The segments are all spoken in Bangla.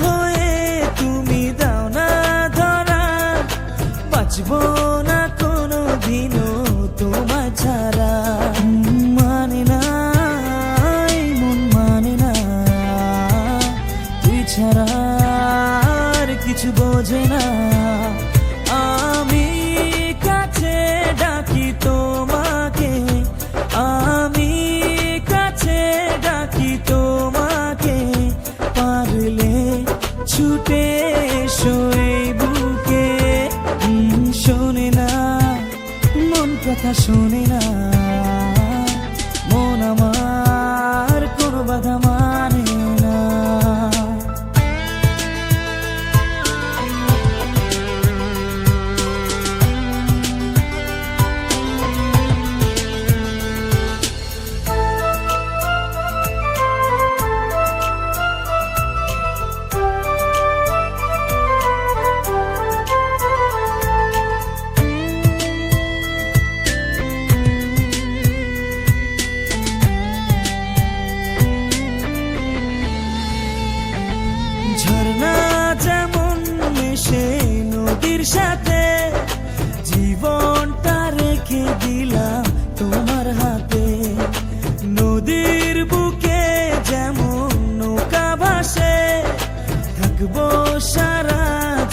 হয়ে তুমি দাও না ধরা, বাঁচবো না কোনো দিনও তোমার ছাড়া। মানে না এই মন মানে না, তুই ছাড়া আর কিছু বোঝে না। আমি কাছে ডাকি তোমাকে, আমি কাছে ডাকি তোমাকে, পারলে ছুটে এসো এই বুকে। শোনে না মন কথা শোনে না, মন আমার কোনো বাধা মানে না। ঝর্ণা যেমন মিশে নদীর সাথে, জীবনটা রেখে দিলাম তোমার হাতে। নদীর বুকে যেমন নৌকা ভাসে, থাকবো সারা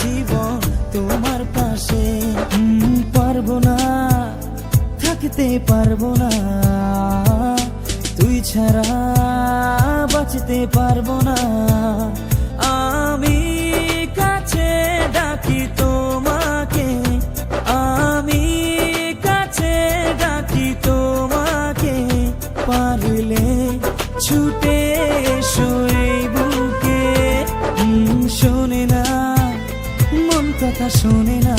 জীবন তোমার পাশে। পারবো না থাকতে পারবো না, তুই ছাড়া বাঁচতে পারবো না। আমি কাছে ডাকি তোমাকে, আমি কাছে ডাকি তোমাকে, পারলে ছুটে এসো এই বুকে। শোনে না মন কথা শোনে না,